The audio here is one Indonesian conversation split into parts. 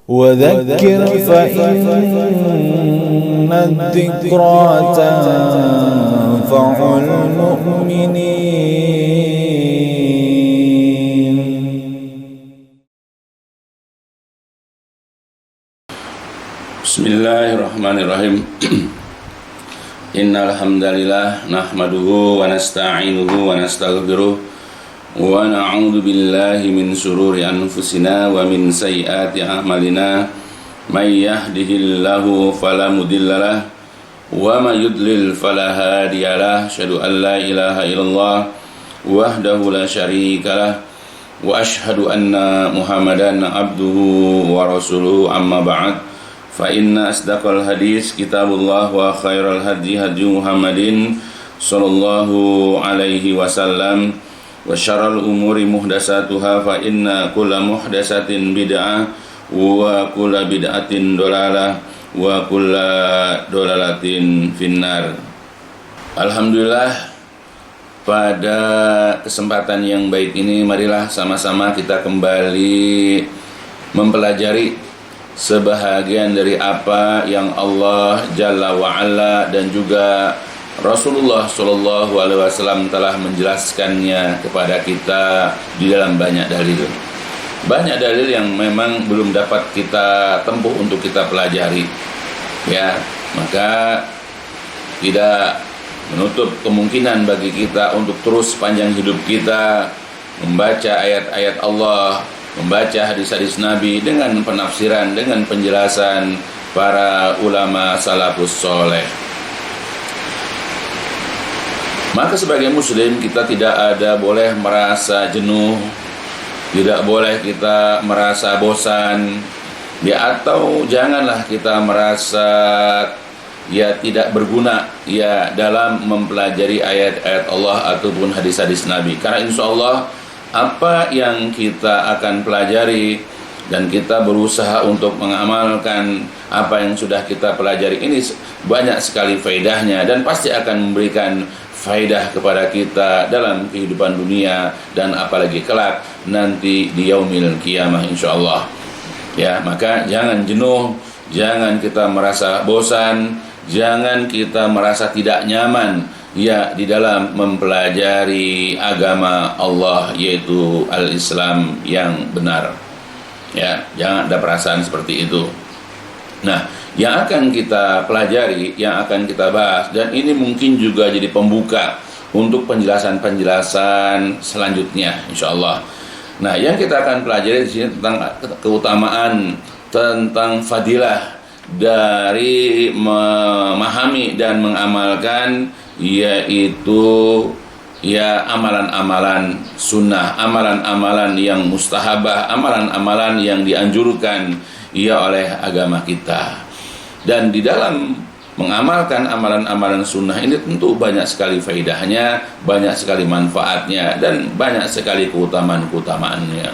وذكر فإن الذكرى تنفع المؤمنين. Bismillahirrahmanirrahim. Innal hamdalillah nahmaduhu wa nasta'inuhu wa nastaghfiruh wa na'udzu billahi min shururi anfusina wa min sayyiati a'malina. May yahdihillahu fala mudhillalah wa may yudlil fala hadiyalah. Asyhadu an la ilaha illallah wahdahu la syarikalah wa asyhadu anna Muhammadan abduhu wa rasuluhu, amma ba'd. Fa inna asdaqal hadis kitabullah wa khairal hadi hadi Muhammadin sallallahu alaihi wasallam wa syarrul umuri muhdatsatuha fa inna kulla muhdatsatin bid'ah wa kulla bid'atin dhalalah wa kulla dhalalatin finnar. Alhamdulillah, pada kesempatan yang baik ini marilah sama-sama kita kembali mempelajari sebahagian dari apa yang Allah Jalla wa'ala dan juga Rasulullah Shallallahu Alaihi Wasallam telah menjelaskannya kepada kita di dalam banyak dalil. Banyak dalil yang memang belum dapat kita tempuh untuk kita pelajari, ya, maka tidak menutup kemungkinan bagi kita untuk terus sepanjang hidup kita membaca ayat-ayat Allah, membaca hadis-hadis Nabi dengan penafsiran, dengan penjelasan para ulama salafus soleh. Maka sebagai muslim kita tidak boleh merasa jenuh, tidak boleh kita merasa bosan, ya, atau janganlah kita merasa ya tidak berguna ya dalam mempelajari ayat-ayat Allah ataupun hadis-hadis Nabi. Karena insya Allah apa yang kita akan pelajari dan kita berusaha untuk mengamalkan apa yang sudah kita pelajari ini banyak sekali faedahnya dan pasti akan memberikan faedah kepada kita dalam kehidupan dunia dan apalagi kelak nanti di yaumil qiyamah insyaallah. Ya, maka jangan jenuh, jangan kita merasa bosan, jangan kita merasa tidak nyaman ya di dalam mempelajari agama Allah, yaitu al-Islam yang benar. Ya, jangan ada perasaan seperti itu. Nah, yang akan kita pelajari, yang akan kita bahas, dan ini mungkin juga jadi pembuka untuk penjelasan-penjelasan selanjutnya insyaallah. Nah, yang kita akan pelajari di sini tentang keutamaan, tentang fadilah dari memahami dan mengamalkan, yaitu ya amalan-amalan sunnah, amalan-amalan yang mustahabah, amalan-amalan yang dianjurkan ya oleh agama kita. Dan di dalam mengamalkan amalan-amalan sunnah ini tentu banyak sekali faedahnya, banyak sekali manfaatnya, dan banyak sekali keutamaan-keutamaannya.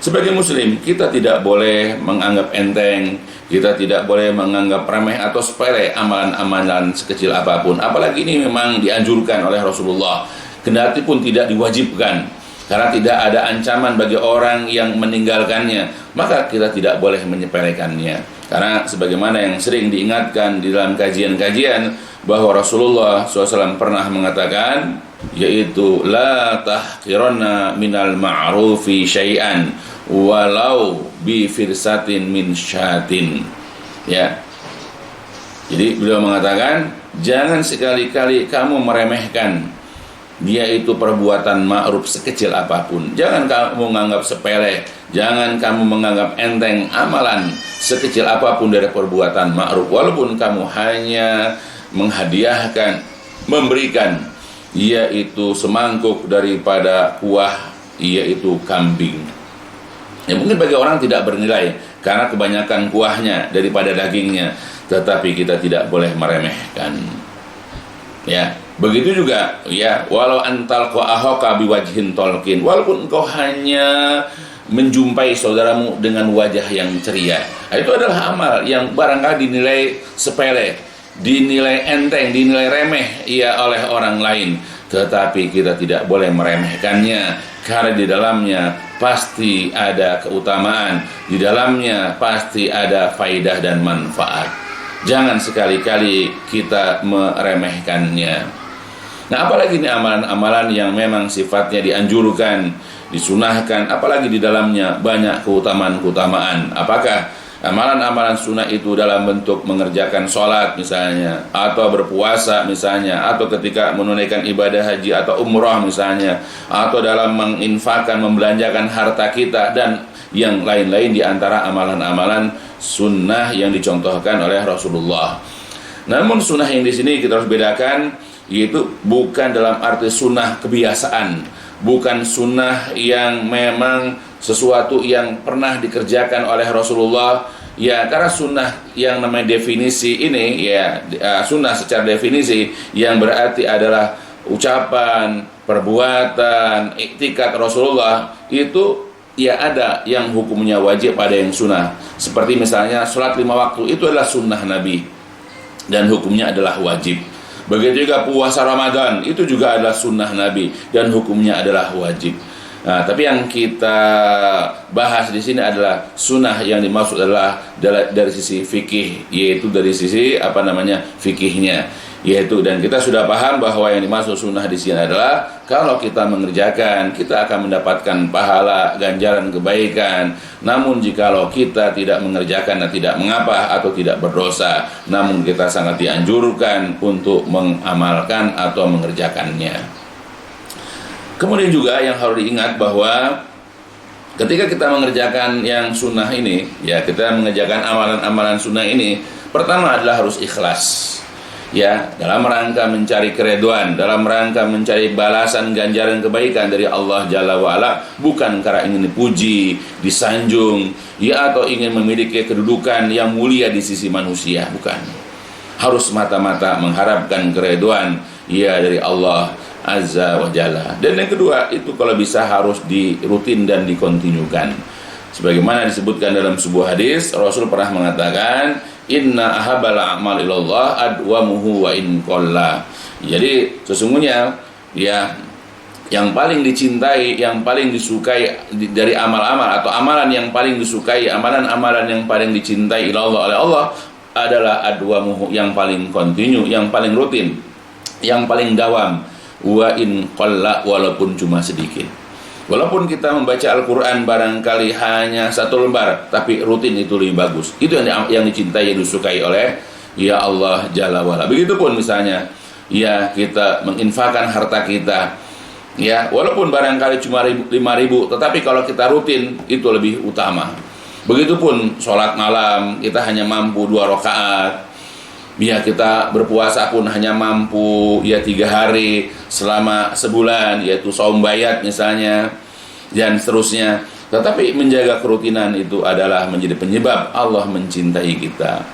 Sebagai muslim, kita tidak boleh menganggap enteng, kita tidak boleh menganggap remeh atau sepele amalan-amalan sekecil apapun. Apalagi ini memang dianjurkan oleh Rasulullah, kendati pun tidak diwajibkan, karena tidak ada ancaman bagi orang yang meninggalkannya, maka kita tidak boleh menyepelekannya. Karena sebagaimana yang sering diingatkan di dalam kajian-kajian, bahwa Rasulullah SAW pernah mengatakan, yaitu la tahqiranna minal ma'rufi syai'an walau bi firsatin min syatin. Ya, jadi beliau mengatakan, jangan sekali-kali kamu meremehkan dia itu perbuatan ma'ruf sekecil apapun. Jangan kamu menganggap sepele, jangan kamu menganggap enteng amalan sekecil apapun dari perbuatan ma'ruf, walaupun kamu hanya menghadiahkan, memberikan yaitu semangkuk daripada kuah, yaitu kambing. Ya, mungkin bagi orang tidak bernilai karena kebanyakan kuahnya daripada dagingnya, tetapi kita tidak boleh meremehkan. Ya, begitu juga ya, walau antal qa'ahoka biwajhin tolkin, walaupun engkau hanya menjumpai saudaramu dengan wajah yang ceria, itu adalah amal yang barangkali dinilai sepele, dinilai enteng, dinilai remeh ya oleh orang lain, tetapi kita tidak boleh meremehkannya, karena di dalamnya pasti ada keutamaan, di dalamnya pasti ada faidah dan manfaat. Jangan sekali-kali kita meremehkannya. Nah, apalagi ini amalan-amalan yang memang sifatnya dianjurkan, disunahkan, apalagi di dalamnya banyak keutamaan-keutamaan. Apakah amalan-amalan sunnah itu dalam bentuk mengerjakan sholat misalnya, atau berpuasa misalnya, atau ketika menunaikan ibadah haji atau umrah misalnya, atau dalam menginfakkan, membelanjakan harta kita, dan yang lain-lain di antara amalan-amalan sunnah yang dicontohkan oleh Rasulullah. Namun sunnah yang di sini kita harus bedakan, yaitu bukan dalam arti sunnah kebiasaan, bukan sunnah yang memang sesuatu yang pernah dikerjakan oleh Rasulullah. Ya, karena sunnah yang namanya definisi ini, ya, sunnah secara definisi yang berarti adalah ucapan, perbuatan, iktikad Rasulullah, itu ya ada yang hukumnya wajib, ada yang sunnah. Seperti misalnya sholat 5 waktu, itu adalah sunnah Nabi dan hukumnya adalah wajib. Begitu juga puasa Ramadan, itu juga adalah sunnah Nabi dan hukumnya adalah wajib. Nah, tapi yang kita bahas di sini adalah sunnah yang dimaksud adalah dari sisi fikih, yaitu dari sisi fikihnya, yaitu, dan kita sudah paham bahwa yang dimaksud sunnah di sini adalah kalau kita mengerjakan, kita akan mendapatkan pahala, ganjaran kebaikan. Namun jikalau kita tidak mengerjakan dan tidak mengapa atau tidak berdosa, namun kita sangat dianjurkan untuk mengamalkan atau mengerjakannya. Kemudian juga yang harus diingat bahwa ketika kita mengerjakan yang sunnah ini, ya, kita mengerjakan amalan-amalan sunnah ini, pertama adalah harus ikhlas, ya, dalam rangka mencari keridhaan, dalam rangka mencari balasan ganjaran kebaikan dari Allah Jalla wa'ala, bukan karena ingin dipuji, disanjung, ya, atau ingin memiliki kedudukan yang mulia di sisi manusia, bukan. Harus semata-mata mengharapkan keridhaan, ya, dari Allah Azza wa Jalla. Dan yang kedua, itu kalau bisa harus dirutin dan dikontinukan. Sebagaimana disebutkan dalam sebuah hadis, Rasul pernah mengatakan, inna ahabal a'mal ilallah adwamuhu wa in qalla. Jadi sesungguhnya, ya, yang paling dicintai, yang paling disukai dari amal-amal atau amalan yang paling disukai, amalan-amalan yang paling dicintai ilallah oleh Allah adalah adwamuhu, yang paling kontinu, yang paling rutin, yang paling dawam, wa in qalla, walaupun cuma sedikit. Walaupun kita membaca Al-Quran barangkali hanya 1 lembar, tapi rutin itu lebih bagus. Itu yang dicintai, yang disukai oleh ya Allah Jalla wa'ala. Begitupun misalnya, ya, kita menginfakkan harta kita, ya, walaupun barangkali cuma 5.000, tetapi kalau kita rutin itu lebih utama. Begitupun sholat malam, kita hanya mampu 2 rakaat. Ya, kita berpuasa pun hanya mampu, ya, 3 hari selama sebulan, yaitu saum bayat misalnya, dan seterusnya. Tetapi menjaga kerutinan itu adalah menjadi penyebab Allah mencintai kita.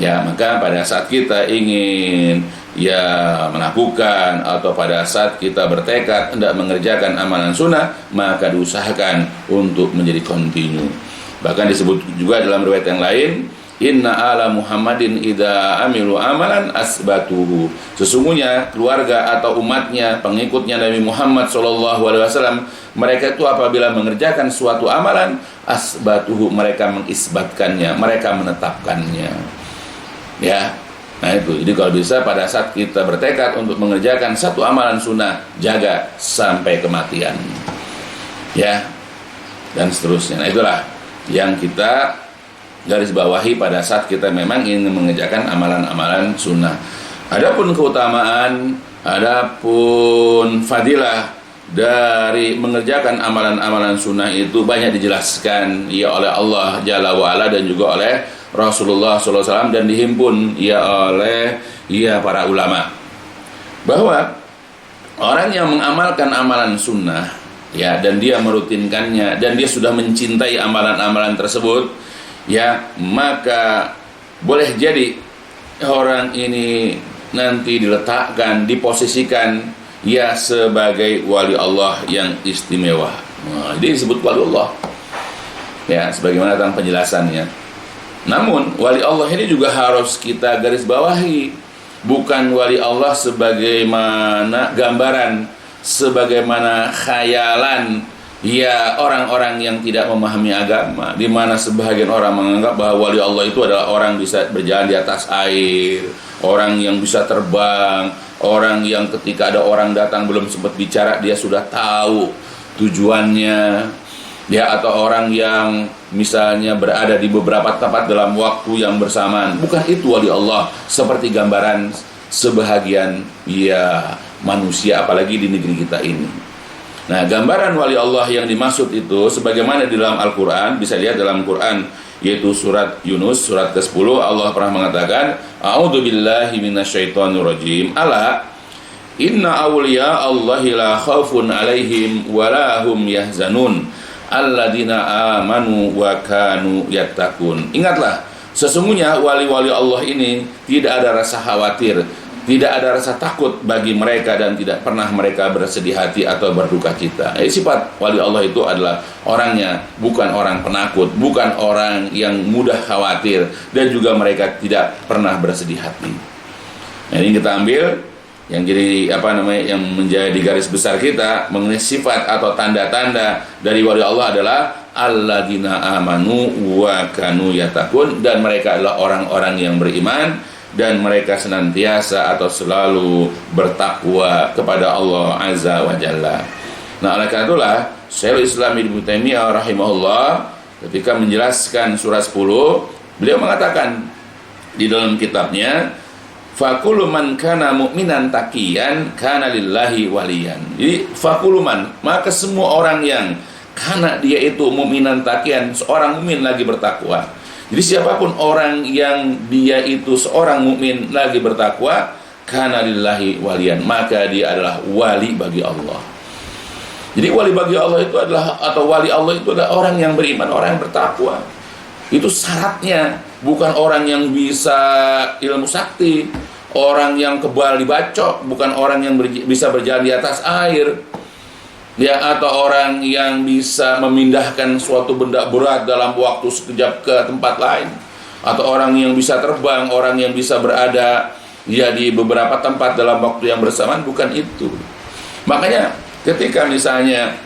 Ya, maka pada saat kita ingin, ya, melakukan, atau pada saat kita bertekad hendak mengerjakan amalan sunnah, maka diusahakan untuk menjadi kontinu. Bahkan disebut juga dalam riwayat yang lain, inna ala Muhammadin idza amilu amalan asbatuhu. Sesungguhnya keluarga atau umatnya, pengikutnya Nabi Muhammad SAW, mereka itu apabila mengerjakan suatu amalan, asbatuhu, mereka mengisbatkannya, mereka menetapkannya. Ya, nah itu. Jadi kalau bisa pada saat kita bertekad untuk mengerjakan satu amalan sunnah, jaga sampai kematian, ya, dan seterusnya. Nah, itulah yang kita garis bawahi pada saat kita memang ingin mengerjakan amalan-amalan sunnah. Adapun keutamaan, adapun fadilah dari mengerjakan amalan-amalan sunnah itu banyak dijelaskan, ya, oleh Allah Jalla wa'ala dan juga oleh Rasulullah SAW, dan dihimpun, ya, oleh, ya, para ulama, bahwa orang yang mengamalkan amalan sunnah, ya, dan dia merutinkannya, dan dia sudah mencintai amalan-amalan tersebut, ya, maka boleh jadi orang ini nanti diletakkan, diposisikan, ya, sebagai wali Allah yang istimewa. Nah, ini disebut wali Allah, ya, sebagaimana dalam penjelasannya. Namun wali Allah ini juga harus kita garis bawahi, bukan wali Allah sebagaimana gambaran sebagaimana khayalan ya orang-orang yang tidak memahami agama, di mana sebagian orang menganggap bahwa wali Allah itu adalah orang bisa berjalan di atas air, orang yang bisa terbang, orang yang ketika ada orang datang belum sempat bicara dia sudah tahu tujuannya, ya, atau orang yang misalnya berada di beberapa tempat dalam waktu yang bersamaan. Bukan itu wali Allah seperti gambaran sebahagian ya manusia, apalagi di negeri kita ini. Nah, gambaran wali Allah yang dimaksud itu sebagaimana di dalam Al-Quran, bisa lihat dalam Quran, yaitu surat Yunus, surat ke-10, Allah pernah mengatakan, A'udzubillahi minasyaitonirrajim, ala inna awliya Allahi la khawfun alaihim wa la hum yahzanun alladzina amanu wa kanu yattaqun. Ingatlah, sesungguhnya wali-wali Allah ini tidak ada rasa khawatir, tidak ada rasa takut bagi mereka, dan tidak pernah mereka bersedih hati atau berduka cita. Sifat wali Allah itu adalah orangnya bukan orang penakut, bukan orang yang mudah khawatir, dan juga mereka tidak pernah bersedih hati. Nah, ini kita ambil yang jadi yang menjadi garis besar kita mengenai sifat atau tanda-tanda dari wali Allah adalah alladzina amanu wa kanu yattaqun, dan mereka adalah orang-orang yang beriman dan mereka senantiasa atau selalu bertakwa kepada Allah Azza wa Jalla. Nah, oleh karena itulah Syekhul Islam Ibnu Taimiyah rahimahullah ketika menjelaskan surah 10, beliau mengatakan di dalam kitabnya, fakulu man kana mu'minan taqiyan kana lillahi waliyan. Jadi fakulu man, maka semua orang yang karena dia itu mu'minan taqiyan, seorang mukmin lagi bertakwa. Jadi siapapun orang yang dia itu seorang mukmin lagi bertakwa, kana lillahi waliyan, maka dia adalah wali bagi Allah. Jadi wali bagi Allah itu adalah, atau wali Allah itu adalah orang yang beriman, orang yang bertakwa. Itu syaratnya, bukan orang yang bisa ilmu sakti, orang yang kebal dibacok, bukan orang yang bisa berjalan di atas air, ya, atau orang yang bisa memindahkan suatu benda berat dalam waktu sekejap ke tempat lain, atau orang yang bisa terbang, orang yang bisa berada ya di beberapa tempat dalam waktu yang bersamaan, bukan itu. Makanya ketika misalnya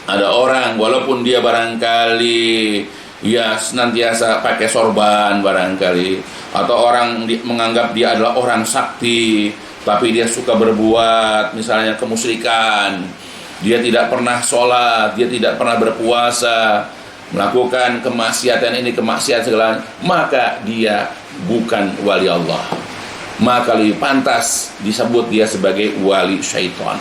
ada orang walaupun dia barangkali ya senantiasa pakai sorban barangkali, atau orang menganggap dia adalah orang sakti, tapi dia suka berbuat misalnya kemusyrikan, dia tidak pernah sholat, dia tidak pernah berpuasa, melakukan kemaksiatan ini, kemaksiatan segala, maka dia bukan wali Allah. Maka lebih pantas disebut dia sebagai wali syaitan.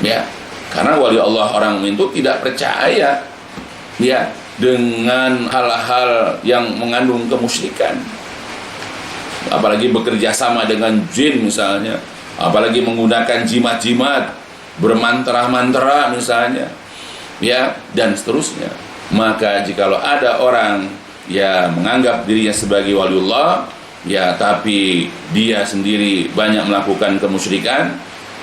Ya, karena wali Allah orang mukmin itu tidak percaya ya dengan hal-hal yang mengandung kemusyrikan, apalagi bekerja sama dengan jin misalnya, apalagi menggunakan jimat-jimat, bermantra-mantra misalnya, ya, dan seterusnya. Maka jikalau ada orang ya menganggap dirinya sebagai waliullah, ya, tapi dia sendiri banyak melakukan kemusyrikan,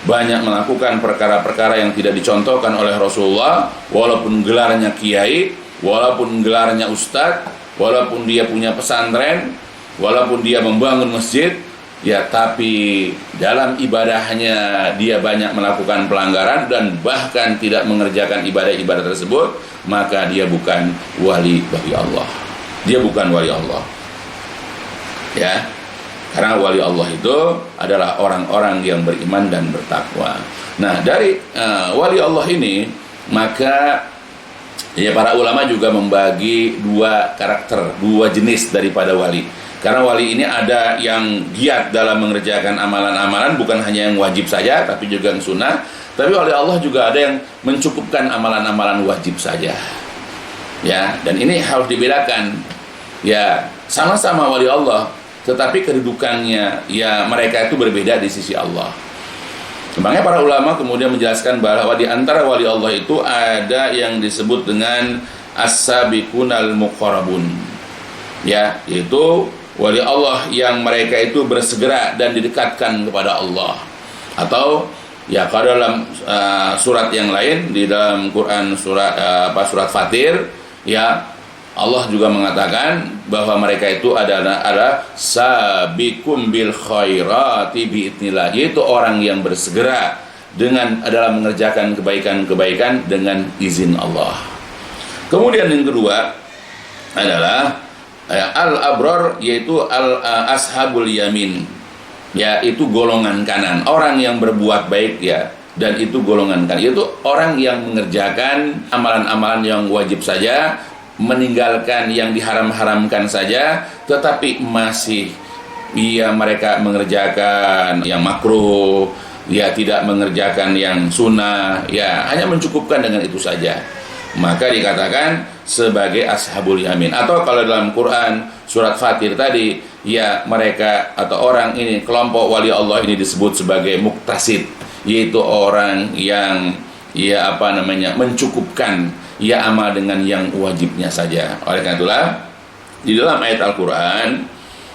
banyak melakukan perkara-perkara yang tidak dicontohkan oleh Rasulullah, walaupun gelarnya kiai, walaupun gelarnya ustadz, walaupun dia punya pesantren, walaupun dia membangun masjid, ya, tapi dalam ibadahnya dia banyak melakukan pelanggaran dan bahkan tidak mengerjakan ibadah-ibadah tersebut, maka dia bukan wali bagi Allah. Dia bukan wali Allah. Ya, karena wali Allah itu adalah orang-orang yang beriman dan bertakwa. Nah, dari wali Allah ini, maka ya para ulama juga membagi dua karakter, dua jenis daripada wali. Karena wali ini ada yang giat dalam mengerjakan amalan-amalan, bukan hanya yang wajib saja, tapi juga yang sunnah. Tapi wali Allah juga ada yang mencukupkan amalan-amalan wajib saja. Ya, dan ini harus dibedakan. Ya, sama-sama wali Allah, tetapi kedudukannya, ya, mereka itu berbeda di sisi Allah. Makanya para ulama kemudian menjelaskan bahwa di antara wali Allah itu ada yang disebut dengan as-sabiqunal muqarrabun. Ya, yaitu wali Allah yang mereka itu bersegera dan didekatkan kepada Allah. Atau ya, kalau dalam surat yang lain di dalam Quran surat surat Fatir, ya, Allah juga mengatakan bahwa mereka itu adalah sabiqum bil khairati biidznillah, yaitu orang yang bersegera dengan dalam mengerjakan kebaikan-kebaikan dengan izin Allah. Kemudian yang kedua adalah al-abrar, yaitu ashabul yamin, yaitu golongan kanan, orang yang berbuat baik ya, dan itu golongan kanan, yaitu orang yang mengerjakan amalan-amalan yang wajib saja, meninggalkan yang diharam-haramkan saja, tetapi masih mereka mengerjakan yang makruh, tidak mengerjakan yang sunnah, hanya mencukupkan dengan itu saja, maka dikatakan sebagai ashabul yamin. Atau kalau dalam Quran surat Fatir tadi, mereka atau orang ini, kelompok wali Allah ini disebut sebagai muktasid, yaitu orang yang mencukupkan amal dengan yang wajibnya saja. Oleh karena itulah di dalam ayat Al-Quran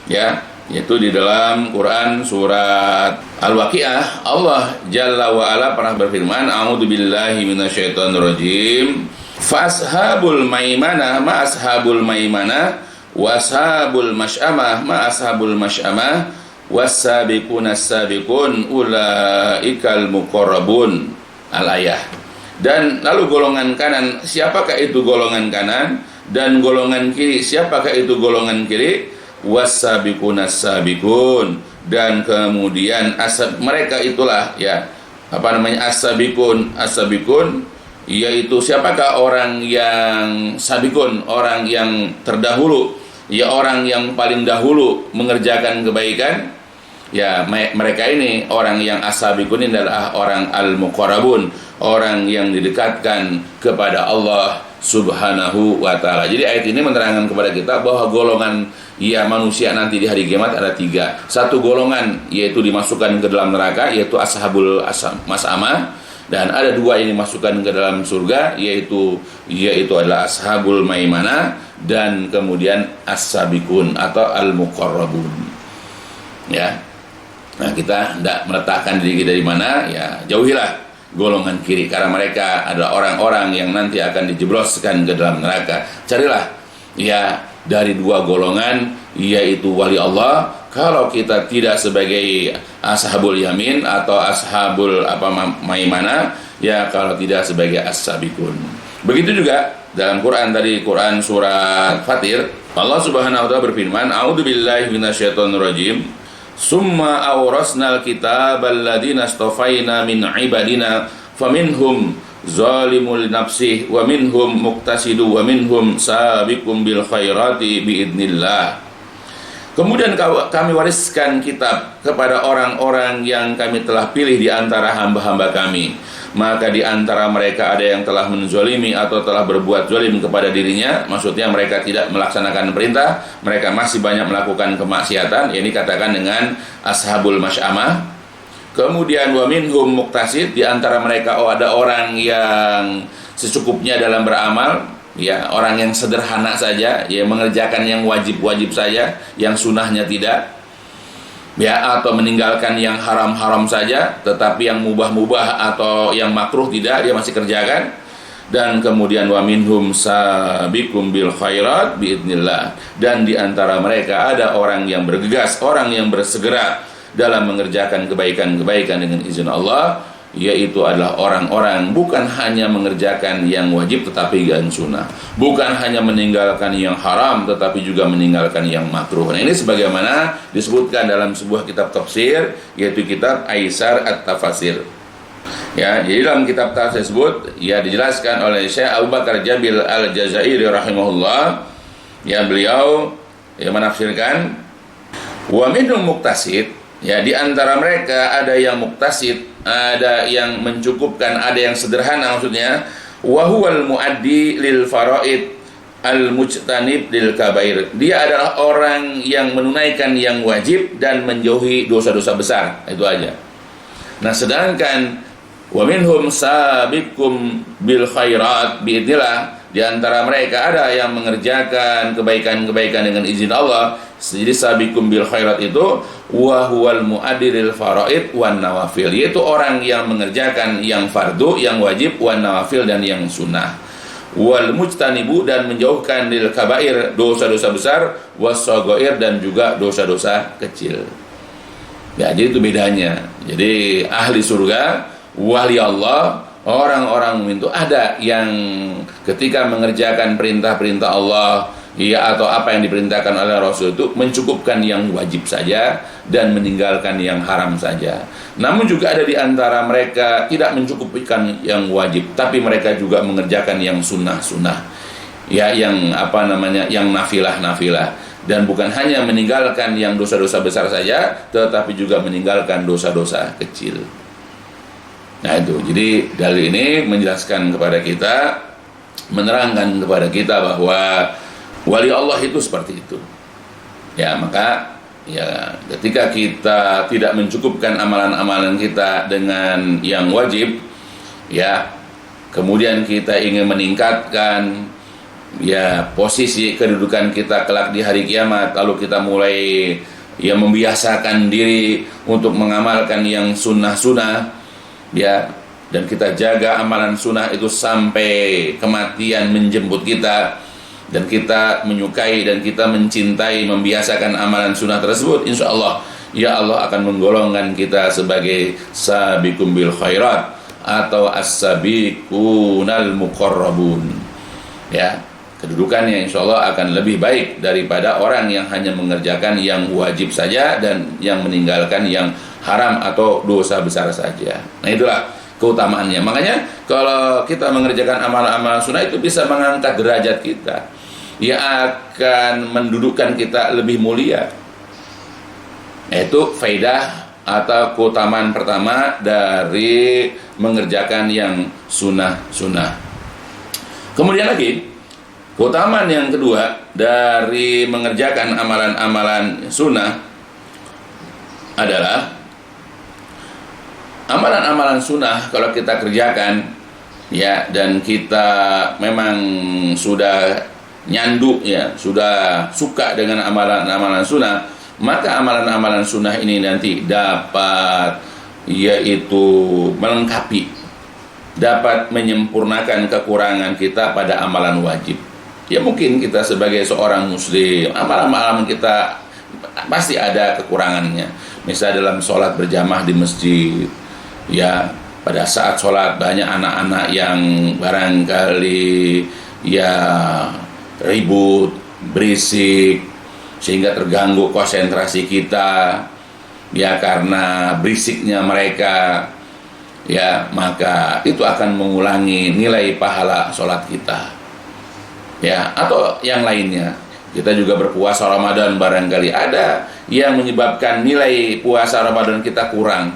yaitu di dalam Quran surat Al-Waqiah, Allah Jalla wa Ala pernah berfirman, a'udzubillahi minasyaitonirrajim, fashabul maimanah ma ashabul maimanah washabul masy'amah ma ashabul masy'amah wasabiqunas sabiqun ulaikal muqarrabun. Al-ayah. Dan lalu golongan kanan, siapakah itu golongan kanan? Dan golongan kiri, siapakah itu golongan kiri? Wasabiqunas sabiqun. Dan kemudian mereka itulah as-sabiqun, yaitu siapakah orang yang sabiqun, orang yang terdahulu, orang yang paling dahulu mengerjakan kebaikan. Mereka ini orang yang as-sabiqun ini adalah orang al-muqarrabun, orang yang didekatkan kepada Allah Subhanahu wa ta'ala. Jadi ayat ini menerangkan kepada kita bahwa golongan manusia nanti di hari kiamat ada 3. Satu golongan yaitu dimasukkan ke dalam neraka, yaitu ashabul mas'amah, dan ada 2 yang dimasukkan ke dalam surga, yaitu adalah ashabul maimanah dan kemudian as-sabiqun atau al-muqarrabun. Nah, kita tidak meletakkan diri kita di mana, jauhilah golongan kiri, karena mereka adalah orang-orang yang nanti akan dijebloskan ke dalam neraka. Carilah dari 2 golongan, yaitu wali Allah. Kalau kita tidak sebagai ashabul yamin atau ashabul maimanah, kalau tidak sebagai as-sabiqun. Begitu juga dalam Quran tadi, Quran surat Fatir, Allah Subhanahu wa ta'ala berfirman, a'udzubillahi minasyaitonirrajim, summa awrasnal kitabal ladzina astafaina min ibadina faminhum zalimul nafsih wa minhum muqtasidu wa minhum sabiqum bil khairati biidznillah. Kemudian kami wariskan kitab kepada orang-orang yang kami telah pilih di antara hamba-hamba kami. Maka di antara mereka ada yang telah menzalimi atau telah berbuat zalim kepada dirinya. Maksudnya mereka tidak melaksanakan perintah, mereka masih banyak melakukan kemaksiatan. Ini katakan dengan ashabul masy'amah. Kemudian wa minhum muqtasid, di antara mereka ada orang yang secukupnya dalam beramal, orang yang sederhana saja, mengerjakan yang wajib-wajib saja, yang sunnahnya tidak. Atau meninggalkan yang haram-haram saja, tetapi yang mubah-mubah atau yang makruh tidak, dia masih kerjakan. Dan kemudian wa minhum sabiqum bil khairat biidznillah, dan di antara mereka ada orang yang bergegas, orang yang bersegera dalam mengerjakan kebaikan-kebaikan dengan izin Allah, yaitu adalah orang-orang bukan hanya mengerjakan yang wajib tetapi yang sunnah, bukan hanya meninggalkan yang haram tetapi juga meninggalkan yang makruh. Nah, ini sebagaimana disebutkan dalam sebuah kitab tafsir, yaitu kitab Aisar At-Tafasir. Jadi dalam kitab tafsir tersebut dijelaskan oleh Syekh Abu Bakar Jabil Al-Jazairi rahimahullah, beliau menafsirkan wa minhum muqtasid, di antara mereka ada yang muqtasid, ada yang mencukupkan, ada yang sederhana, maksudnya wa huwal muaddi lil faraid al mujtanib lil kabair. Dia adalah orang yang menunaikan yang wajib dan menjauhi dosa-dosa besar. Itu aja. Nah, sedangkan wa minhum sabiqum bil khairat biidznillah, di antara mereka ada yang mengerjakan kebaikan-kebaikan dengan izin Allah. Jadi sabiqum bil khairat itu wa huwal muaddiril faraid wan nawafil, yaitu orang yang mengerjakan yang fardu, yang wajib, wan nawafil, dan yang sunnah. Wal mujtanibu, dan menjauhkan lil kabair, dosa-dosa besar, wasagair, dan juga dosa-dosa kecil. Jadi itu bedanya. Jadi ahli surga, wali Allah, orang-orang mukmin itu ada yang ketika mengerjakan perintah-perintah Allah, ya, atau apa yang diperintahkan oleh Rasul itu mencukupkan yang wajib saja dan meninggalkan yang haram saja. Namun juga ada di antara mereka tidak mencukupkan yang wajib, tapi mereka juga mengerjakan yang sunnah-sunnah, ya, yang yang nafilah-nafilah, dan bukan hanya meninggalkan yang dosa-dosa besar saja, tetapi juga meninggalkan dosa-dosa kecil. Nah itu, jadi dalil ini menjelaskan kepada kita, menerangkan kepada kita bahwa wali Allah itu seperti itu. Ya, maka ya ketika kita tidak mencukupkan amalan-amalan kita dengan yang wajib, ya, kemudian kita ingin meningkatkan ya posisi kedudukan kita kelak di hari kiamat, lalu kita mulai ya membiasakan diri untuk mengamalkan yang sunnah-sunnah, ya, dan kita jaga amalan sunnah itu sampai kematian menjemput kita, dan kita menyukai dan kita mencintai membiasakan amalan sunnah tersebut, insya Allah ya Allah akan menggolongkan kita sebagai sabiqum bil khairat atau as-sabiqunal muqarrabun, ya, kedudukannya insya Allah akan lebih baik daripada orang yang hanya mengerjakan yang wajib saja dan yang meninggalkan yang haram atau dosa besar saja. Nah itulah keutamaannya. Makanya kalau kita mengerjakan amal-amal sunnah itu bisa mengangkat derajat kita, ya, akan mendudukkan kita lebih mulia. Itu faidah atau keutamaan pertama dari mengerjakan yang sunnah-sunnah. Kemudian lagi, keutamaan yang kedua dari mengerjakan amalan-amalan sunnah adalah amalan-amalan sunnah kalau kita kerjakan, ya, dan kita memang sudah nyandu, ya, sudah suka dengan amalan-amalan sunnah, maka amalan-amalan sunnah ini nanti dapat yaitu melengkapi, dapat menyempurnakan kekurangan kita pada amalan wajib. Ya, mungkin kita sebagai seorang muslim, amalan-amalan kita pasti ada kekurangannya. Misal dalam sholat berjamaah di masjid, ya, pada saat sholat banyak anak-anak yang barangkali ya ribut, berisik, sehingga terganggu konsentrasi kita, ya, karena berisiknya mereka, ya, maka itu akan mengulangi nilai pahala sholat kita, ya. Atau yang lainnya, kita juga berpuasa Ramadan, barangkali ada yang menyebabkan nilai puasa Ramadan kita kurang,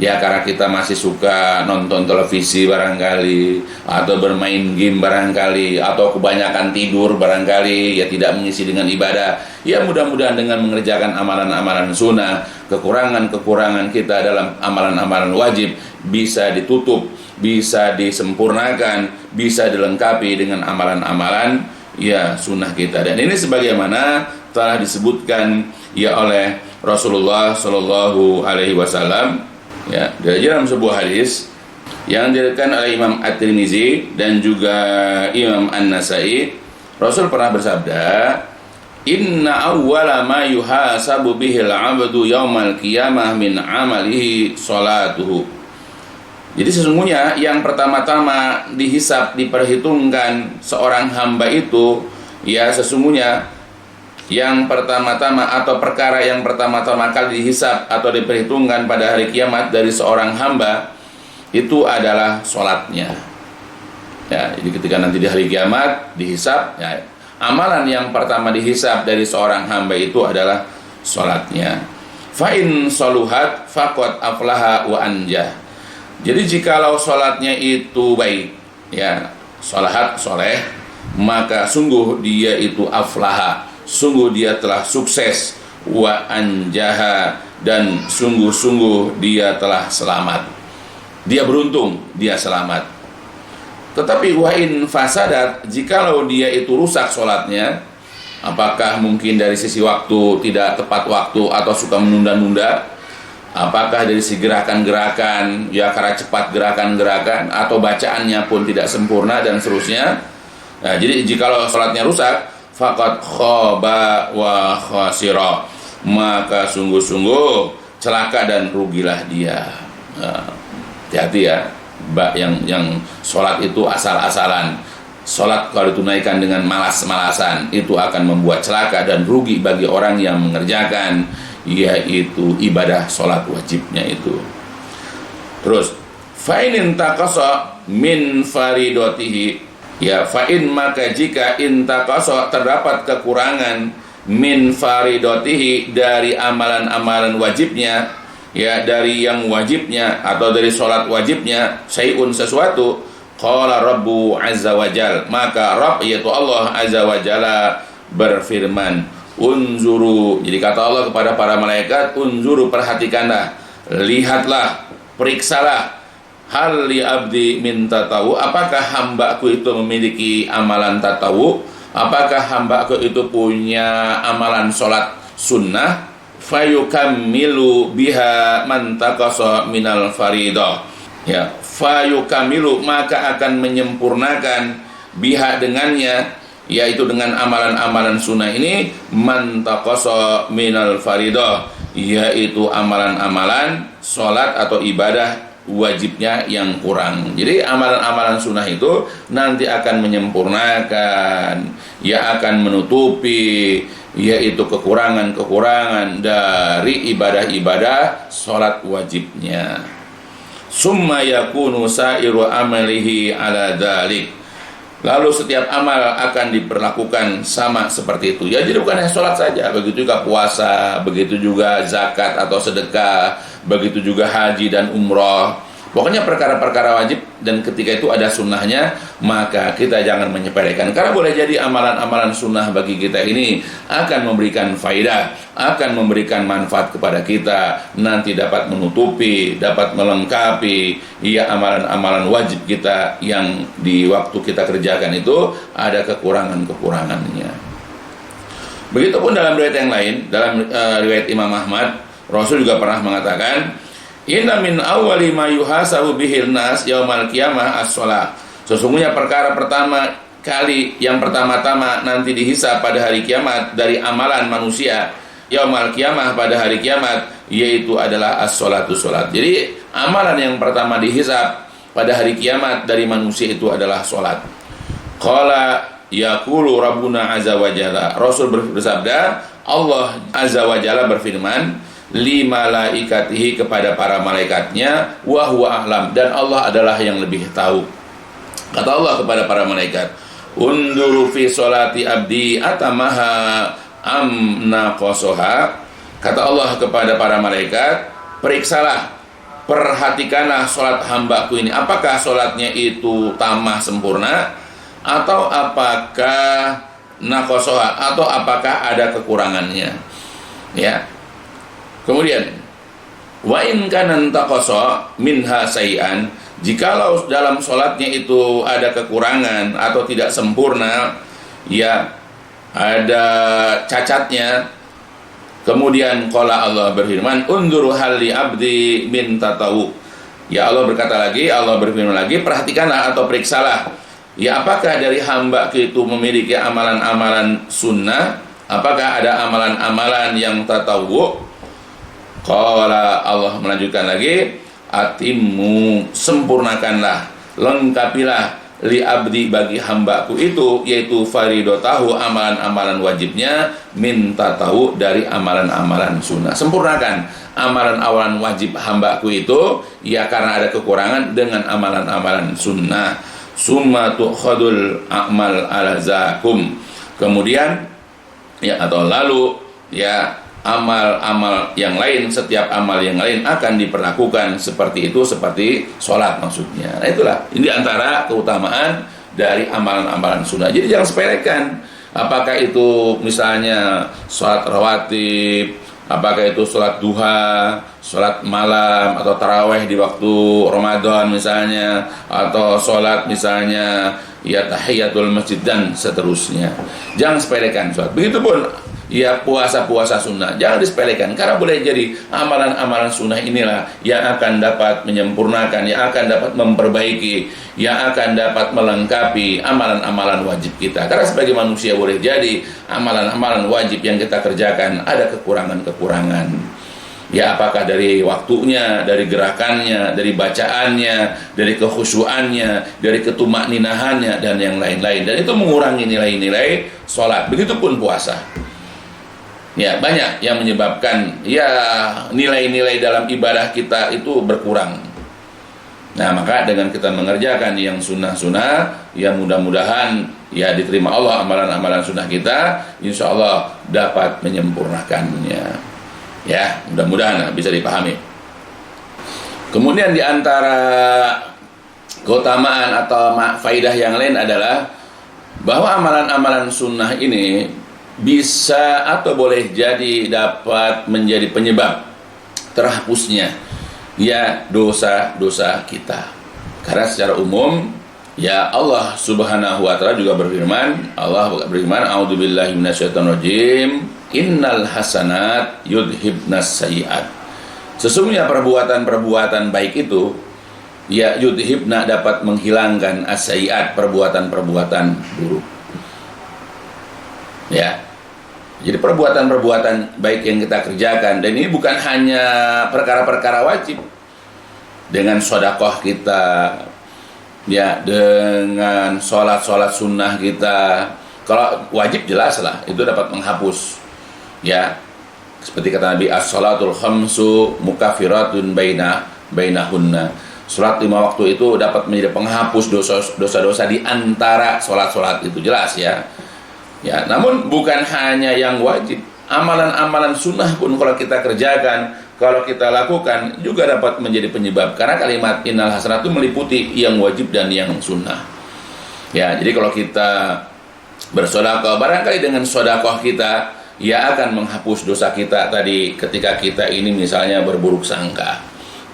ya, karena kita masih suka nonton televisi barangkali, atau bermain game barangkali, atau kebanyakan tidur barangkali, ya, tidak mengisi dengan ibadah. Ya, mudah-mudahan dengan mengerjakan amalan-amalan sunnah, kekurangan-kekurangan kita dalam amalan-amalan wajib bisa ditutup, bisa disempurnakan, bisa dilengkapi dengan amalan-amalan ya sunnah kita. Dan ini sebagaimana telah disebutkan ya oleh Rasulullah Shallallahu Alaihi Wasallam, ya, dalam sebuah hadis yang diriwayatkan oleh Imam At-Tirmizi dan juga Imam An-Nasai, Rasul pernah bersabda, inna awwala ma yuhasabu bihil abdu yaumal qiyamah min amalihi salatuhu. Jadi sesungguhnya yang pertama-tama dihisab, diperhitungkan seorang hamba itu, ya, sesungguhnya yang pertama-tama atau perkara yang pertama-tama kali dihisab atau diperhitungkan pada hari kiamat dari seorang hamba itu adalah sholatnya. Ya, jadi ketika nanti di hari kiamat dihisab, ya, amalan yang pertama dihisab dari seorang hamba itu adalah sholatnya. Fa in saluhat faqad aflaha wa anjah. Jadi jikalau sholatnya itu baik, ya, sholahat soleh, maka sungguh dia itu aflaha, sungguh dia telah sukses, wa anjaha, dan sungguh-sungguh dia telah selamat. Dia beruntung, dia selamat. Tetapi wa in fasadat, jikalau dia itu rusak sholatnya, apakah mungkin dari sisi waktu tidak tepat waktu atau suka menunda-nunda, apakah dari sisi gerakan-gerakan, ya, karena cepat gerakan-gerakan, atau bacaannya pun tidak sempurna dan seterusnya. Nah, jadi jikalau sholatnya rusak, faqad khaba wa khasira, maka sungguh-sungguh celaka dan rugilah dia. Nah, Hati-hati ya, yang sholat itu asal-asalan. Sholat kalau ditunaikan dengan malas-malasan itu akan membuat celaka dan rugi bagi orang yang mengerjakan, yaitu ibadah sholat wajibnya itu. Terus fa'in taqasa min faridotihi, ya fa'in maka jika intaqasa terdapat kekurangan min faridotihi dari amalan-amalan wajibnya, ya dari yang wajibnya atau dari sholat wajibnya, syai'un sesuatu, qala rabbu azza wajal, maka Rabb yaitu Allah azza wajalla berfirman, unzuru, jadi kata Allah kepada para malaikat, unzuru, perhatikanlah, lihatlah, periksalah, hal li abdi min tatawu, apakah hambaku itu memiliki amalan tatawu, apakah hambaku itu punya amalan sholat sunnah, fayukammilu biha man taqasa minal faridah, ya fayukamilu, maka akan menyempurnakan biha dengannya, yaitu dengan amalan-amalan sunnah ini, man taqasa minal faridah, yaitu amalan-amalan sholat atau ibadah wajibnya yang kurang. Jadi amalan-amalan sunnah itu nanti akan menyempurnakan, ya akan menutupi, yaitu kekurangan-kekurangan dari ibadah-ibadah sholat wajibnya. Summa yakunu sa'iru amalihi ala dzalik, lalu setiap amal akan diperlakukan sama seperti itu. Ya, jadi bukan hanya sholat saja, begitu juga puasa, begitu juga zakat atau sedekah, begitu juga haji dan umroh. Pokoknya perkara-perkara wajib, dan ketika itu ada sunnahnya, maka kita jangan menyepelekan. Karena boleh jadi amalan-amalan sunnah bagi kita ini akan memberikan faidah, akan memberikan manfaat kepada kita, nanti dapat menutupi, dapat melengkapi ya amalan-amalan wajib kita yang di waktu kita kerjakan itu ada kekurangan-kekurangannya. Begitupun dalam riwayat yang lain, dalam riwayat Imam Ahmad, Rasul juga pernah mengatakan, inna min awwali ma yuhasabu bihil nas yaumal qiyamah as-shalah. Sesungguhnya perkara pertama kali yang pertama-tama nanti dihisab pada hari kiamat dari amalan manusia yaumal qiyamah pada hari kiamat, yaitu adalah as-sholatu, sholat. Jadi amalan yang pertama dihisab pada hari kiamat dari manusia itu adalah sholat. Qala yaqulu rabbuna azza wa jalla, Rasul bersabda, Allah azza wa jalla berfirman, li malaikatihi, kepada para malaikatnya, wa huwa a'lam, dan Allah adalah yang lebih tahu. Kata Allah kepada para malaikat, unduru fi sholati abdi atamaha amna qasoha. Kata Allah kepada para malaikat, periksalah, perhatikanlah sholat hambaku ini, apakah sholatnya itu tamah sempurna, atau apakah naqasoha, atau apakah ada kekurangannya. Ya. Kemudian, wa in kana taqasa minha say'an, jikalau dalam sholatnya itu ada kekurangan atau tidak sempurna, ya ada cacatnya. Kemudian qala, Allah berfirman, unzuru hal li abdi min tatawu. Ya Allah berkata lagi, Allah berfirman lagi, perhatikanlah atau periksalah, ya apakah dari hamba itu memiliki amalan-amalan sunnah, apakah ada amalan-amalan yang tatawu. Qala, Allah melanjutkan lagi, atimmu, sempurnakanlah, lengkapilah, li abdi, bagi hambaku itu, yaitu faridotahu, amalan-amalan wajibnya, minta tahu, dari amalan-amalan sunnah. Sempurnakan amalan-amalan wajib hambaku itu, ya karena ada kekurangan, dengan amalan-amalan sunnah. Summa tu'khadul a'mal ala zakum, kemudian ya atau lalu ya amal-amal yang lain, setiap amal yang lain akan diperlakukan seperti itu, seperti sholat maksudnya. Nah itulah, ini antara keutamaan dari amalan-amalan sunnah. Jadi jangan sepelekan, apakah itu misalnya sholat rawatib, apakah itu sholat duha, sholat malam, atau taraweh di waktu Ramadan misalnya, atau sholat misalnya ya tahiyatul masjid dan seterusnya. Jangan sepelekan sholat. Begitupun ya puasa-puasa sunnah, jangan disepelekan, karena boleh jadi amalan-amalan sunnah inilah yang akan dapat menyempurnakan, yang akan dapat memperbaiki, yang akan dapat melengkapi amalan-amalan wajib kita. Karena sebagai manusia boleh jadi amalan-amalan wajib yang kita kerjakan ada kekurangan-kekurangan. Ya, apakah dari waktunya, dari gerakannya, dari bacaannya, dari kekhusyuannya, dari ketumakninahannya, dan yang lain-lain. Dan itu mengurangi nilai-nilai sholat. Begitupun puasa. Ya, banyak yang menyebabkan ya nilai-nilai dalam ibadah kita itu berkurang. Nah, maka dengan kita mengerjakan yang sunnah-sunnah, ya mudah-mudahan ya diterima Allah amalan-amalan sunnah kita, insya Allah dapat menyempurnakannya. Ya, mudah-mudahan bisa dipahami. Kemudian di antara keutamaan atau faidah yang lain adalah bahwa amalan-amalan sunnah ini bisa atau boleh jadi dapat menjadi penyebab terhapusnya ya dosa-dosa kita. Karena secara umum ya Allah Subhanahu wa taala juga berfirman, a'udzubillahi minasyaitonirrajim, innal hasanat yudhibnas sayyi'at. Sesungguhnya perbuatan-perbuatan baik itu ya yudhibna dapat menghilangkan as-sayyi'at, perbuatan-perbuatan buruk. Ya. Jadi perbuatan-perbuatan baik yang kita kerjakan, dan ini bukan hanya perkara-perkara wajib. Dengan sedekah kita, ya, dengan sholat-sholat sunnah kita. Kalau wajib jelas lah, itu dapat menghapus. Ya, seperti kata Nabi, as-sholatul khamsu mukaffiratun bainahunna. Sholat 5 waktu itu dapat menjadi penghapus dosa-dosa di antara sholat-sholat itu, jelas ya. Ya, namun bukan hanya yang wajib, amalan-amalan sunnah pun kalau kita kerjakan, kalau kita lakukan juga dapat menjadi penyebab. Karena kalimat innal hasanat itu meliputi yang wajib dan yang sunnah. Ya, jadi kalau kita bersedekah, barangkali dengan sedekah kita ya akan menghapus dosa kita tadi ketika kita ini misalnya berburuk sangka.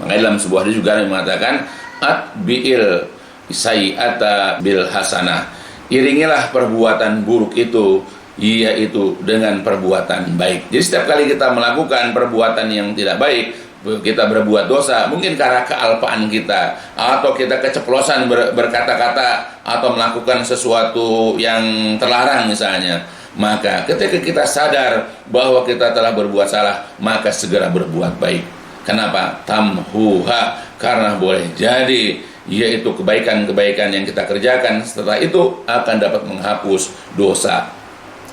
Makanya dalam sebuah hadis juga mengatakan atbi'il sayyi'ata bil hasanah. Iringilah perbuatan buruk itu yaitu dengan perbuatan baik. Jadi setiap kali kita melakukan perbuatan yang tidak baik, kita berbuat dosa, mungkin karena kealpaan kita, atau kita keceplosan berkata-kata, atau melakukan sesuatu yang terlarang misalnya, maka ketika kita sadar bahwa kita telah berbuat salah, maka segera berbuat baik. Kenapa? Tamhuha, karena boleh jadi yaitu kebaikan-kebaikan yang kita kerjakan setelah itu akan dapat menghapus dosa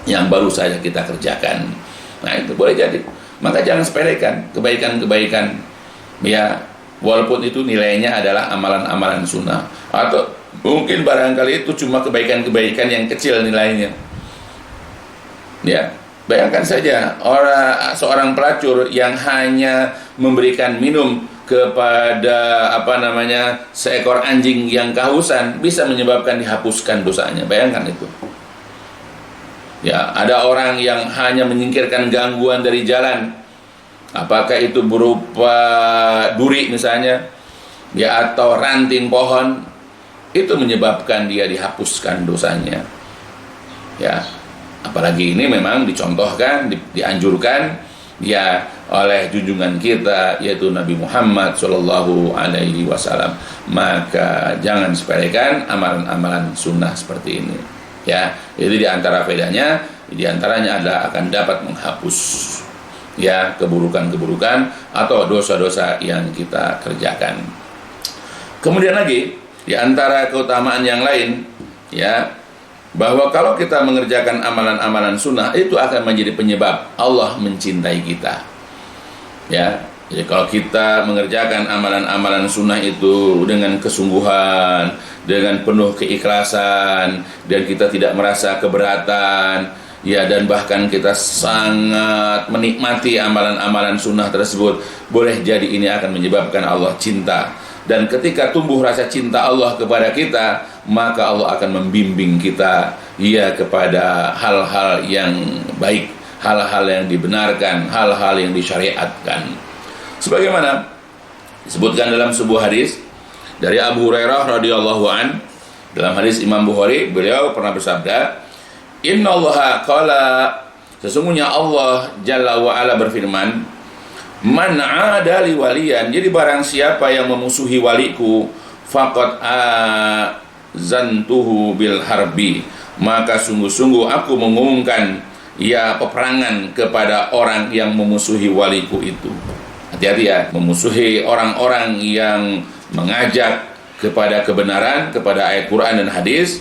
yang baru saja kita kerjakan. Nah, itu boleh jadi. Maka jangan sepelekan kebaikan-kebaikan ya, walaupun itu nilainya adalah amalan-amalan sunnah, atau mungkin barangkali itu cuma kebaikan-kebaikan yang kecil nilainya. Ya, bayangkan saja seorang pelacur yang hanya memberikan minum kepada seekor anjing yang kehausan bisa menyebabkan dihapuskan dosanya. Bayangkan itu. Ya, ada orang yang hanya menyingkirkan gangguan dari jalan, apakah itu berupa duri misalnya, ya, atau ranting pohon, itu menyebabkan dia dihapuskan dosanya. Ya, apalagi ini memang dicontohkan, dianjurkan ya oleh junjungan kita yaitu Nabi Muhammad Shallallahu Alaihi Wasallam. Maka jangan sepelekan amalan-amalan sunnah seperti ini. Ya, jadi di antara faedahnya, di antaranya adalah akan dapat menghapus ya keburukan-keburukan atau dosa-dosa yang kita kerjakan. Kemudian lagi di antara keutamaan yang lain ya, bahwa kalau kita mengerjakan amalan-amalan sunnah itu akan menjadi penyebab Allah mencintai kita. Ya, jadi kalau kita mengerjakan amalan-amalan sunnah itu dengan kesungguhan, dengan penuh keikhlasan, dan kita tidak merasa keberatan, ya, dan bahkan kita sangat menikmati amalan-amalan sunnah tersebut, boleh jadi ini akan menyebabkan Allah cinta. Dan ketika tumbuh rasa cinta Allah kepada kita, maka Allah akan membimbing kita ya kepada hal-hal yang baik, hal-hal yang dibenarkan, hal-hal yang disyariatkan. Sebagaimana disebutkan dalam sebuah hadis dari Abu Hurairah radhiyallahu an, dalam hadis Imam Bukhari, beliau pernah bersabda, "Innallaha qala", sesungguhnya Allah Jalla wa Ala berfirman, "Man 'ada li waliyan", jadi barang siapa yang memusuhi waliku, faqad azantuhu bil harbi, maka sungguh-sungguh aku mengumumkan ya peperangan kepada orang yang memusuhi waliku itu. Hati-hati ya, memusuhi orang-orang yang mengajak kepada kebenaran, kepada ayat Quran dan hadis,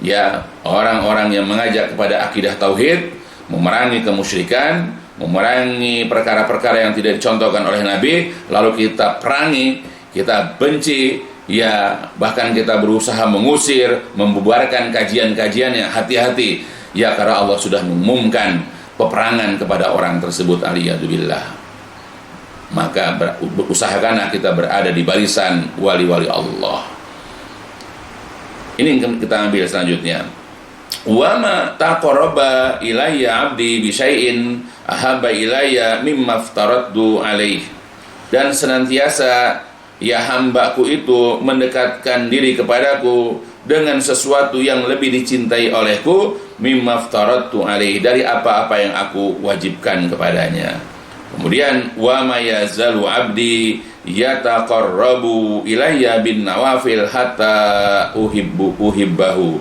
ya, orang-orang yang mengajak kepada akidah tauhid, memerangi kemusyrikan, memerangi perkara-perkara yang tidak dicontohkan oleh Nabi, lalu kita perangi, kita benci, ya, bahkan kita berusaha mengusir, membubarkan kajian-kajian yang hati-hati, ya, karena Allah sudah mengumumkan peperangan kepada orang tersebut, aliyadzubillah. Maka usahakanlah kita berada di barisan wali-wali Allah. Ini yang kita ambil selanjutnya. Wa ma taqarraba ilayya 'abdi bi syai'in ahabba ilayya mimma aftaradtu alaih. Dan senantiasa ya hambaku itu mendekatkan diri kepadaku dengan sesuatu yang lebih dicintai olehku mimma aftaradtu alaih, dari apa-apa yang aku wajibkan kepadanya. Kemudian wa ma yazalu 'abdi yataqarrabu ilayya bin nawafil hatta uhibbahu.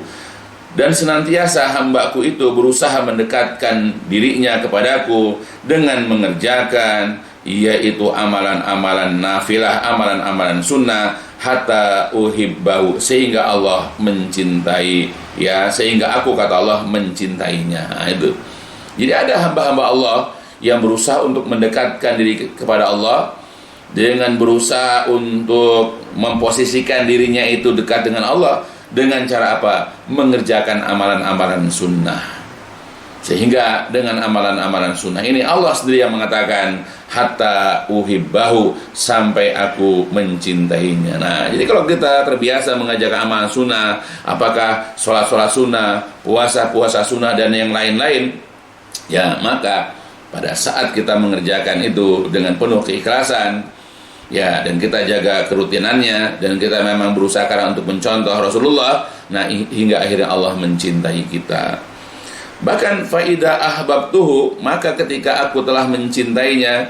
Dan senantiasa hambaku itu berusaha mendekatkan dirinya kepadaku dengan mengerjakan yaitu amalan-amalan nafilah, amalan-amalan sunnah, hatta uhibbahu, sehingga Allah mencintai, ya, sehingga aku, kata Allah, mencintainya. Nah, itu. Jadi ada hamba-hamba Allah yang berusaha untuk mendekatkan diri kepada Allah dengan berusaha untuk memposisikan dirinya itu dekat dengan Allah dengan cara apa? Mengerjakan amalan-amalan sunnah. Sehingga dengan amalan-amalan sunnah ini Allah sendiri yang mengatakan hatta uhibbahu, sampai aku mencintainya. Nah, jadi kalau kita terbiasa mengajarkan amalan sunnah, apakah sholat-sholat sunnah, puasa-puasa sunnah dan yang lain-lain, ya, maka pada saat kita mengerjakan itu dengan penuh keikhlasan, ya, dan kita jaga kerutinannya, dan kita memang berusaha karena untuk mencontoh Rasulullah, nah, hingga akhirnya Allah mencintai kita. Bahkan faida ahbabtuhu, maka ketika aku telah mencintainya,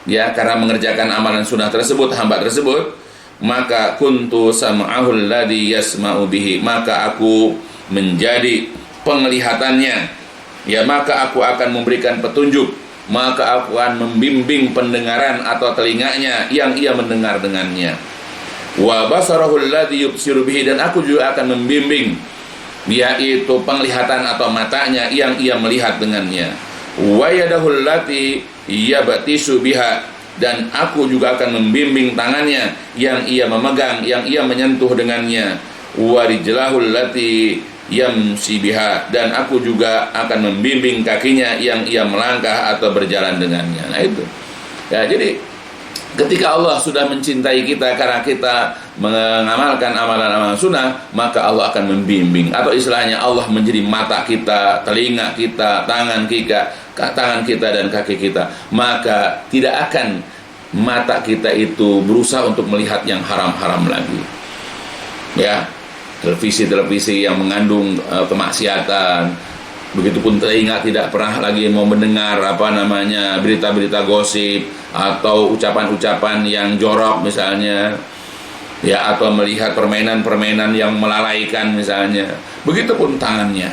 ya, karena mengerjakan amalan sunnah tersebut, hamba tersebut, maka kuntu sam'ahul ladzi yasma'u bihi, maka aku menjadi penglihatannya, ya, maka aku akan memberikan petunjuk, maka aku akan membimbing pendengaran atau telinganya yang ia mendengar dengannya. Wa basarahul ladzi yubsiru bihi, dan aku juga akan membimbing yaitu penglihatan atau matanya yang ia melihat dengannya. Wa yadahul lati yabtisu biha, dan aku juga akan membimbing tangannya yang ia memegang, yang ia menyentuh dengannya. Wa rijlahul lati yamsi biha, dan aku juga akan membimbing kakinya yang ia melangkah atau berjalan dengannya. Nah, itu. Ya, jadi ketika Allah sudah mencintai kita karena kita mengamalkan amalan-amalan sunnah, maka Allah akan membimbing, atau istilahnya Allah menjadi mata kita, telinga kita, tangan kita dan kaki kita. Maka tidak akan mata kita itu berusaha untuk melihat yang haram-haram lagi. Ya, televisi-televisi yang mengandung kemaksiatan. Begitupun telinga tidak pernah lagi mau mendengar berita-berita gosip atau ucapan-ucapan yang jorok misalnya, ya, atau melihat permainan-permainan yang melalaikan misalnya. Begitupun tangannya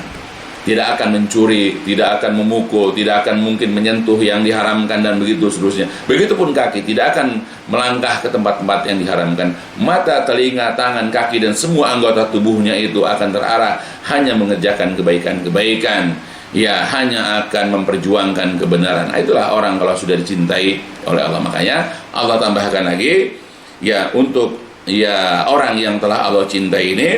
tidak akan mencuri, tidak akan memukul, tidak akan mungkin menyentuh yang diharamkan, dan begitu seterusnya. Begitupun kaki tidak akan melangkah ke tempat-tempat yang diharamkan. Mata, telinga, tangan, kaki, dan semua anggota tubuhnya itu akan terarah hanya mengerjakan kebaikan-kebaikan, ya, hanya akan memperjuangkan kebenaran. Nah, itulah orang kalau sudah dicintai oleh Allah. Makanya Allah tambahkan lagi, ya, untuk, ya, orang yang telah Allah cintai ini,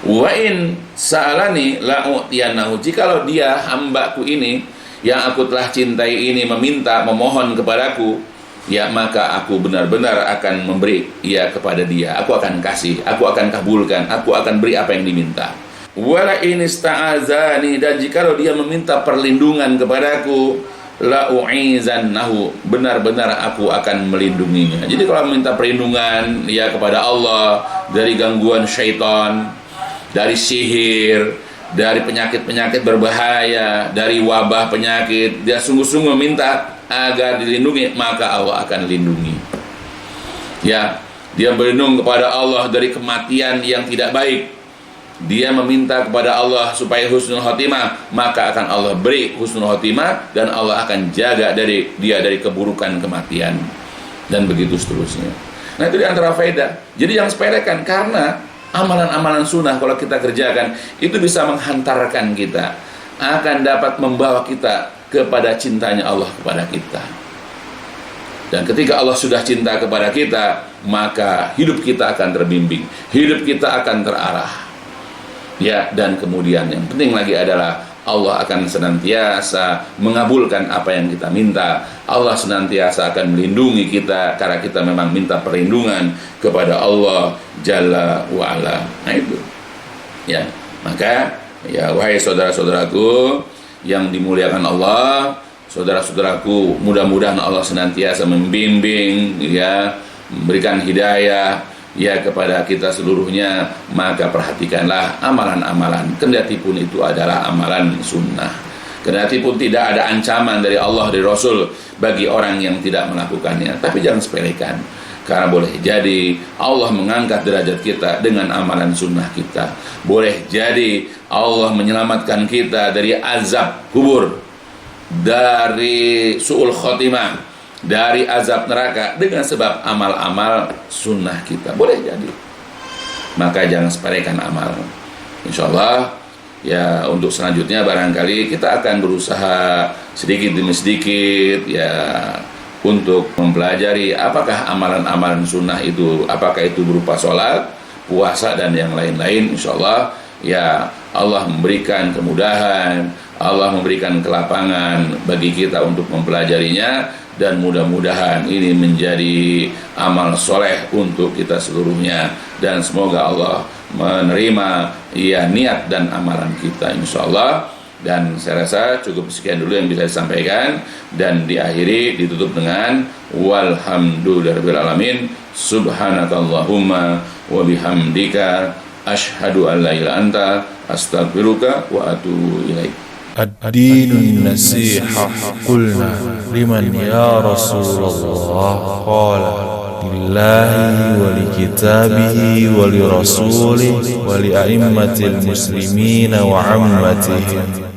wa in sa'alani la'utiyanahu, jikalau dia hambaku ini yang aku telah cintai ini meminta, memohon kepadaku, ya, maka aku benar-benar akan memberi, ya, kepada dia. Aku akan kasih, aku akan kabulkan, aku akan beri apa yang diminta. Wala in ista'azani, dan jikalau dia meminta perlindungan kepadaku, la'u'izannahu, benar-benar aku akan melindunginya. Jadi kalau meminta perlindungan, ya, kepada Allah dari gangguan syaitan, dari sihir, dari penyakit-penyakit berbahaya, dari wabah penyakit, dia sungguh-sungguh minta agar dilindungi, maka Allah akan lindungi. Ya, dia berlindung kepada Allah dari kematian yang tidak baik. Dia meminta kepada Allah supaya husnul khotimah, maka akan Allah beri husnul khotimah, dan Allah akan jaga dari keburukan kematian. dan begitu seterusnya. Nah, itu di antara faedah. Jadi yang sepelekan, karena amalan-amalan sunnah kalau kita kerjakan itu bisa menghantarkan kita, akan dapat membawa kita kepada cintanya Allah kepada kita. Dan ketika Allah sudah cinta kepada kita, maka hidup kita akan terbimbing, hidup kita akan terarah. Ya, dan kemudian yang penting lagi adalah Allah akan senantiasa mengabulkan apa yang kita minta. Allah senantiasa akan melindungi kita karena kita memang minta perlindungan kepada Allah Jalla wa'ala. Nah itu. Ya, maka ya wahai saudara-saudaraku yang dimuliakan Allah, saudara-saudaraku, mudah-mudahan Allah senantiasa membimbing, ya, memberikan hidayah ya kepada kita seluruhnya. Maka perhatikanlah amalan-amalan, kendati pun itu adalah amalan sunnah, kendati pun tidak ada ancaman dari Allah, dari Rasul bagi orang yang tidak melakukannya. Tapi jangan sepelekan, karena boleh jadi Allah mengangkat derajat kita dengan amalan sunnah kita. Boleh jadi Allah menyelamatkan kita dari azab kubur, dari su'ul khotimah, dari azab neraka dengan sebab amal-amal sunnah kita. Boleh jadi. Maka jangan sepelekan amal. InsyaAllah ya, untuk selanjutnya barangkali kita akan berusaha sedikit demi sedikit ya untuk mempelajari apakah amalan-amalan sunnah itu, apakah itu berupa sholat, puasa, dan yang lain-lain. InsyaAllah ya Allah memberikan kemudahan, Allah memberikan kelapangan bagi kita untuk mempelajarinya, dan mudah-mudahan ini menjadi amal soleh untuk kita seluruhnya, dan semoga Allah menerima ya niat dan amalan kita insyaallah. Dan saya rasa cukup sekian dulu yang bisa disampaikan, dan diakhiri ditutup dengan walhamdulillahirabbil alamin, subhanakallahumma wa bihamdika asyhadu an la ilaha illa anta astaghfiruka wa atubu ilaik. الدين النصيحة قلنا لمن يا رسول الله قال لله ولكتابه ولرسوله ولأئمة المسلمين وعامتهم